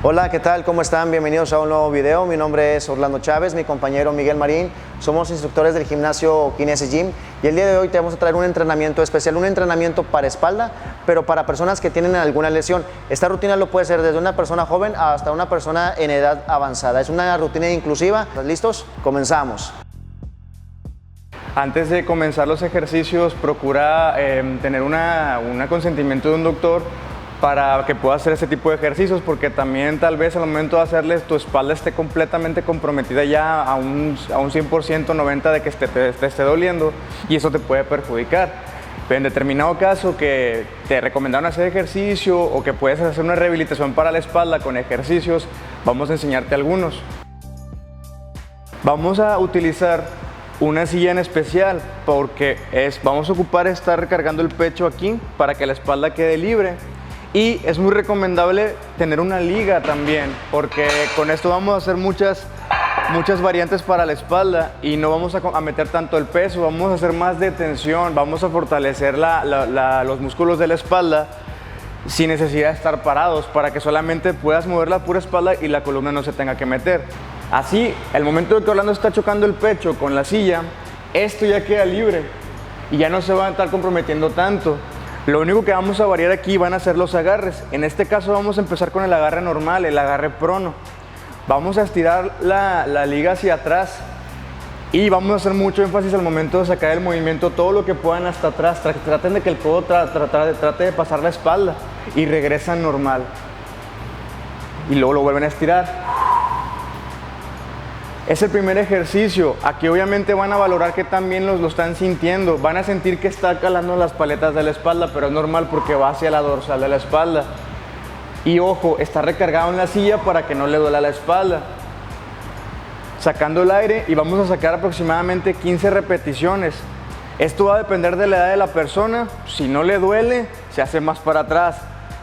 Hola, ¿qué tal? ¿Cómo están? Bienvenidos a un nuevo video. Mi nombre es Orlando Chávez, mi compañero Miguel Marín. Somos instructores del gimnasio Kinesis Gym y el día de hoy te vamos a traer un entrenamiento especial, un entrenamiento para espalda, pero para personas que tienen alguna lesión. Esta rutina lo puede ser desde una persona joven hasta una persona en edad avanzada. Es una rutina inclusiva. ¿Estás listos? Comenzamos. Antes de comenzar los ejercicios, procura tener un consentimiento de un doctor para que pueda hacer este tipo de ejercicios, porque también tal vez al momento de hacerles tu espalda esté completamente comprometida ya a un 100%, 90% de que te esté doliendo, y eso te puede perjudicar. Pero en determinado caso que te recomendaron hacer ejercicio o que puedes hacer una rehabilitación para la espalda con ejercicios, vamos a enseñarte algunos. Vamos a utilizar una silla en especial porque vamos a ocupar estar recargando el pecho aquí para que la espalda quede libre. Y es muy recomendable tener una liga también, porque con esto vamos a hacer muchas variantes para la espalda y no vamos a meter tanto el peso, vamos a hacer más de tensión, vamos a fortalecer los músculos de la espalda sin necesidad de estar parados, para que solamente puedas mover la pura espalda y la columna no se tenga que meter. Así, el momento de que Orlando está chocando el pecho con la silla, esto ya queda libre y ya no se va a estar comprometiendo tanto. Lo único que vamos a variar aquí van a ser los agarres. En este caso vamos a empezar con el agarre normal, el agarre prono. Vamos a estirar la liga hacia atrás y vamos a hacer mucho énfasis al momento de sacar el movimiento, todo lo que puedan hasta atrás. Traten de que el codo trate de pasar la espalda y regresan normal. Y luego lo vuelven a estirar. Es el primer ejercicio. Aquí obviamente van a valorar que también lo están sintiendo. Van a sentir que está calando las paletas de la espalda, pero es normal porque va hacia la dorsal de la espalda. Y ojo, está recargado en la silla para que no le duela la espalda. Sacando el aire y vamos a sacar aproximadamente 15 repeticiones. Esto va a depender de la edad de la persona. Si no le duele, se hace más para atrás.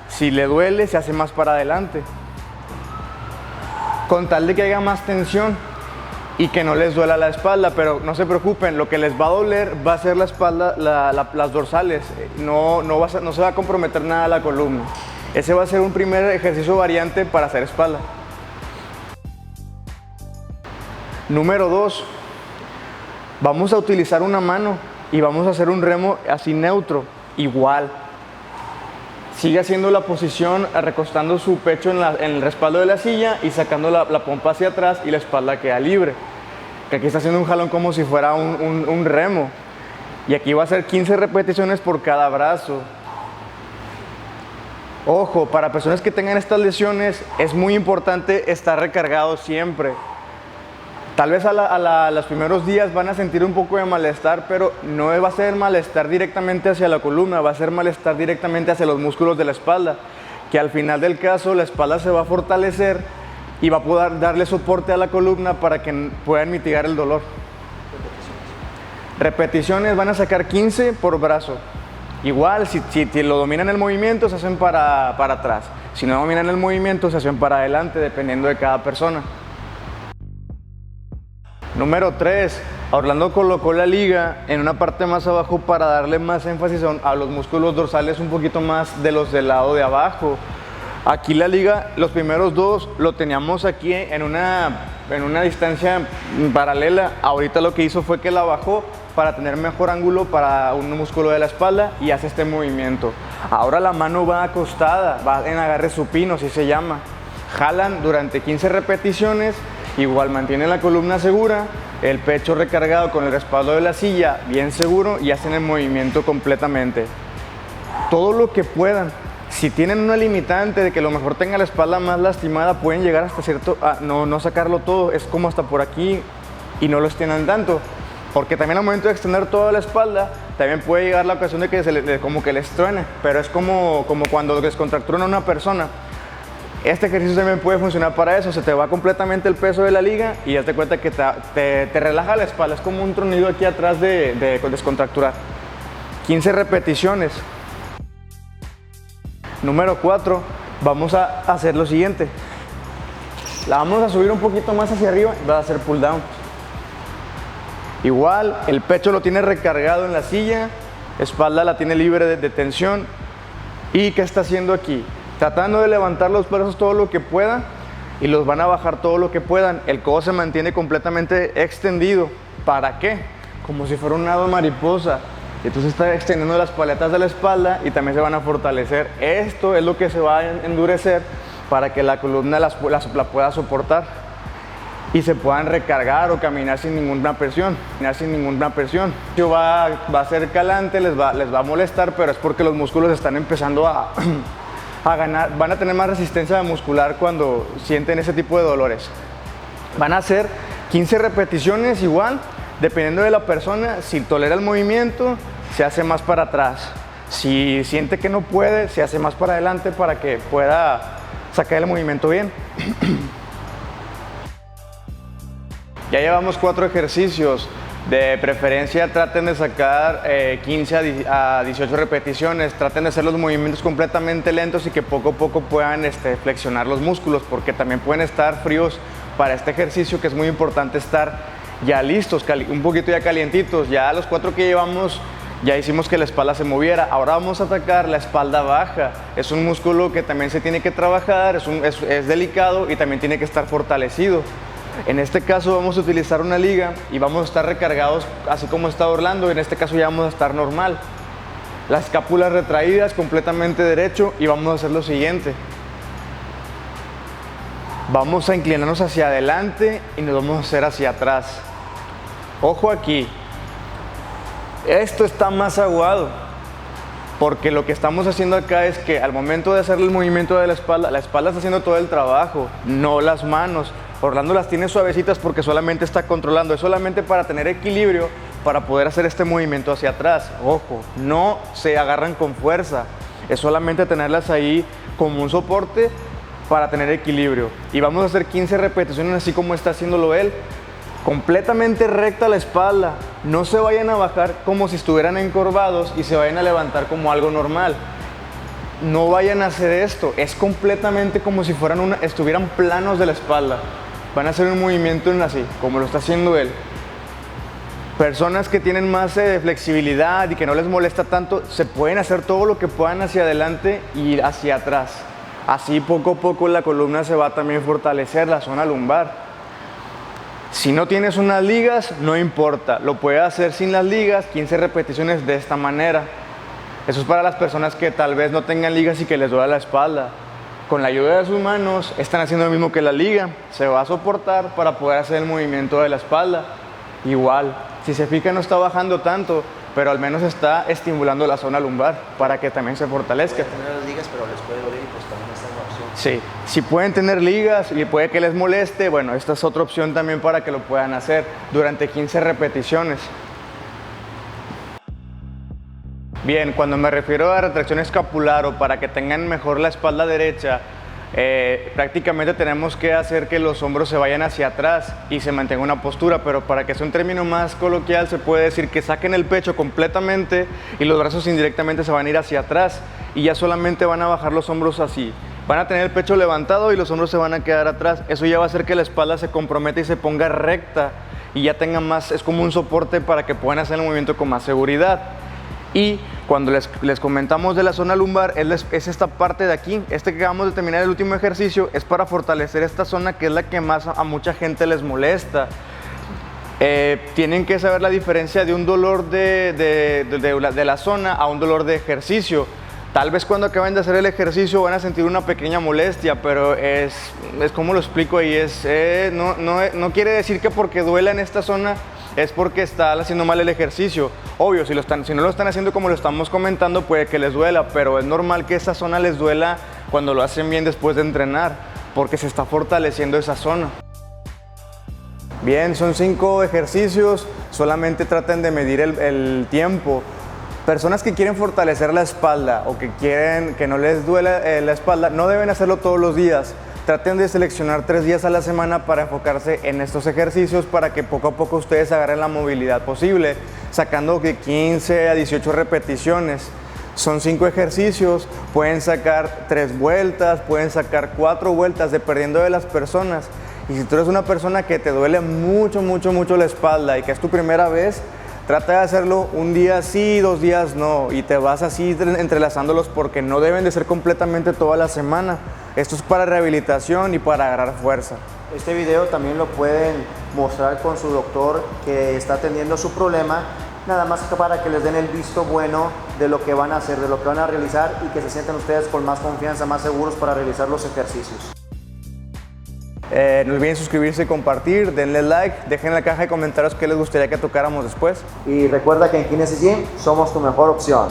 Si le duele, se hace más para adelante. Con tal de que haya más tensión y que no les duela la espalda, pero no se preocupen, lo que les va a doler va a ser la espalda, las dorsales, no se va a comprometer nada la columna. Ese va a ser un primer ejercicio variante para hacer espalda. Número 2, vamos a utilizar una mano y vamos a hacer un remo así neutro, igual. Sigue haciendo la posición recostando su pecho en el respaldo de la silla y sacando la pompa hacia atrás y la espalda queda libre. Que aquí está haciendo un jalón como si fuera un remo. Y aquí va a ser 15 repeticiones por cada brazo. Ojo, para personas que tengan estas lesiones es muy importante estar recargado siempre. Tal vez los primeros días van a sentir un poco de malestar, pero no va a ser malestar directamente hacia la columna, va a ser malestar directamente hacia los músculos de la espalda, que al final del caso la espalda se va a fortalecer y va a poder darle soporte a la columna para que puedan mitigar el dolor. Repeticiones van a sacar 15 por brazo. Igual, si lo dominan el movimiento, se hacen para atrás. Si no dominan el movimiento, se hacen para adelante, dependiendo de cada persona. Número 3, Orlando colocó la liga en una parte más abajo para darle más énfasis a los músculos dorsales, un poquito más de los del lado de abajo. Aquí la liga, los primeros dos lo teníamos aquí en una distancia paralela. Ahorita lo que hizo fue que la bajó para tener mejor ángulo para un músculo de la espalda y hace este movimiento. Ahora la mano va acostada, va en agarre supino, así se llama. Jalan durante 15 repeticiones. Igual mantienen la columna segura, el pecho recargado con el respaldo de la silla bien seguro y hacen el movimiento completamente. Todo lo que puedan. Si tienen una limitante de que a lo mejor tenga la espalda más lastimada, pueden llegar hasta cierto, no sacarlo todo, es como hasta por aquí y no lo extiendan tanto. Porque también al momento de extender toda la espalda, también puede llegar la ocasión de que como que les truene, pero es como cuando descontracturan a una persona. Este ejercicio también puede funcionar para eso, se te va completamente el peso de la liga y ya te cuenta que te relaja la espalda, es como un tronido aquí atrás de descontracturar. 15 repeticiones. Número 4, vamos a hacer lo siguiente. La vamos a subir un poquito más hacia arriba, va a hacer pull down. Igual, el pecho lo tiene recargado en la silla, espalda la tiene libre de tensión. ¿Y qué está haciendo aquí? tratando de levantar los brazos todo lo que puedan y los van a bajar todo lo que puedan. El codo se mantiene completamente extendido. ¿Para qué? Como si fuera un nado de mariposa. Entonces está extendiendo las paletas de la espalda y también se van a fortalecer. Esto es lo que se va a endurecer para que la columna la pueda soportar y se puedan recargar o caminar sin ninguna presión. Va a ser calante, les va a molestar, pero es porque los músculos están empezando a ganar, van a tener más resistencia muscular cuando sienten ese tipo de dolores. Van a hacer 15 repeticiones igual, dependiendo de la persona. Si tolera el movimiento, se hace más para atrás. Si siente que no puede, se hace más para adelante para que pueda sacar el movimiento bien. Ya llevamos 4 ejercicios. De preferencia traten de sacar 15 a 18 repeticiones. Traten de hacer los movimientos completamente lentos y que poco a poco puedan flexionar los músculos, porque también pueden estar fríos para este ejercicio, que es muy importante estar ya listos, un poquito ya calientitos. Ya los 4 que llevamos ya hicimos que la espalda se moviera. Ahora vamos a atacar la espalda baja. Es un músculo que también se tiene que trabajar, es delicado y también tiene que estar fortalecido. En este caso vamos a utilizar una liga y vamos a estar recargados así como está Orlando. En este caso ya vamos a estar normal. Las escápulas retraídas, completamente derecho, y vamos a hacer lo siguiente. Vamos a inclinarnos hacia adelante y nos vamos a hacer hacia atrás. Ojo aquí. Esto está más aguado, porque lo que estamos haciendo acá es que al momento de hacer el movimiento de la espalda está haciendo todo el trabajo, no las manos. Orlando las tiene suavecitas porque solamente está controlando, es solamente para tener equilibrio, para poder hacer este movimiento hacia atrás. Ojo, no se agarran con fuerza, es solamente tenerlas ahí como un soporte para tener equilibrio. Y vamos a hacer 15 repeticiones así como está haciéndolo él. Completamente recta la espalda, no se vayan a bajar como si estuvieran encorvados y se vayan a levantar como algo normal. No vayan a hacer esto, es completamente como si estuvieran planos de la espalda. Van a hacer un movimiento así, como lo está haciendo él. Personas que tienen más flexibilidad y que no les molesta tanto, se pueden hacer todo lo que puedan hacia adelante y hacia atrás. Así poco a poco la columna se va a también fortalecer, la zona lumbar. Si no tienes unas ligas, no importa, lo puedes hacer sin las ligas, 15 repeticiones de esta manera. Eso es para las personas que tal vez no tengan ligas y que les duele la espalda. Con la ayuda de sus manos, están haciendo lo mismo que la liga. Se va a soportar para poder hacer el movimiento de la espalda. Igual, si se fijan no está bajando tanto, pero al menos está estimulando la zona lumbar para que también se fortalezca. Pueden tener las ligas, pero les puede doler y pues también esta es la opción. Sí, si pueden tener ligas y puede que les moleste, bueno, esta es otra opción también para que lo puedan hacer durante 15 repeticiones. Bien, cuando me refiero a retracción escapular o para que tengan mejor la espalda derecha, prácticamente tenemos que hacer que los hombros se vayan hacia atrás y se mantenga una postura, pero para que sea un término más coloquial se puede decir que saquen el pecho completamente y los brazos indirectamente se van a ir hacia atrás y ya solamente van a bajar los hombros así. Van a tener el pecho levantado y los hombros se van a quedar atrás. Eso ya va a hacer que la espalda se comprometa y se ponga recta y ya tengan más, es como un soporte para que puedan hacer el movimiento con más seguridad. Y cuando les comentamos de la zona lumbar, es esta parte de aquí, que acabamos de terminar el último ejercicio, es para fortalecer esta zona que es la que más a mucha gente les molesta. Tienen que saber la diferencia de un dolor de la zona a un dolor de ejercicio. Tal vez cuando acaben de hacer el ejercicio van a sentir una pequeña molestia, pero es como lo explico ahí, no quiere decir que porque duela en esta zona es porque están haciendo mal el ejercicio. Obvio, si no lo están haciendo como lo estamos comentando, puede que les duela, pero es normal que esa zona les duela cuando lo hacen bien después de entrenar, porque se está fortaleciendo esa zona. Bien, son 5 ejercicios, solamente traten de medir el tiempo. Personas que quieren fortalecer la espalda o que quieren que no les duela la espalda, no deben hacerlo todos los días. Traten de seleccionar 3 días a la semana para enfocarse en estos ejercicios para que poco a poco ustedes agarren la movilidad posible, sacando de 15 a 18 repeticiones. Son 5 ejercicios, pueden sacar 3 vueltas, pueden sacar 4 vueltas, dependiendo de las personas. Y si tú eres una persona que te duele mucho la espalda y que es tu primera vez, Trata de hacerlo un día sí, 2 días no, y te vas así entrelazándolos porque no deben de ser completamente toda la semana. Esto es para rehabilitación y para agarrar fuerza. Este video también lo pueden mostrar con su doctor que está atendiendo su problema, nada más que para que les den el visto bueno de lo que van a hacer, de lo que van a realizar y que se sientan ustedes con más confianza, más seguros para realizar los ejercicios. No olviden suscribirse y compartir, denle like, dejen en la caja de comentarios qué les gustaría que tocáramos después. Y recuerda que en Kinesis Gym somos tu mejor opción.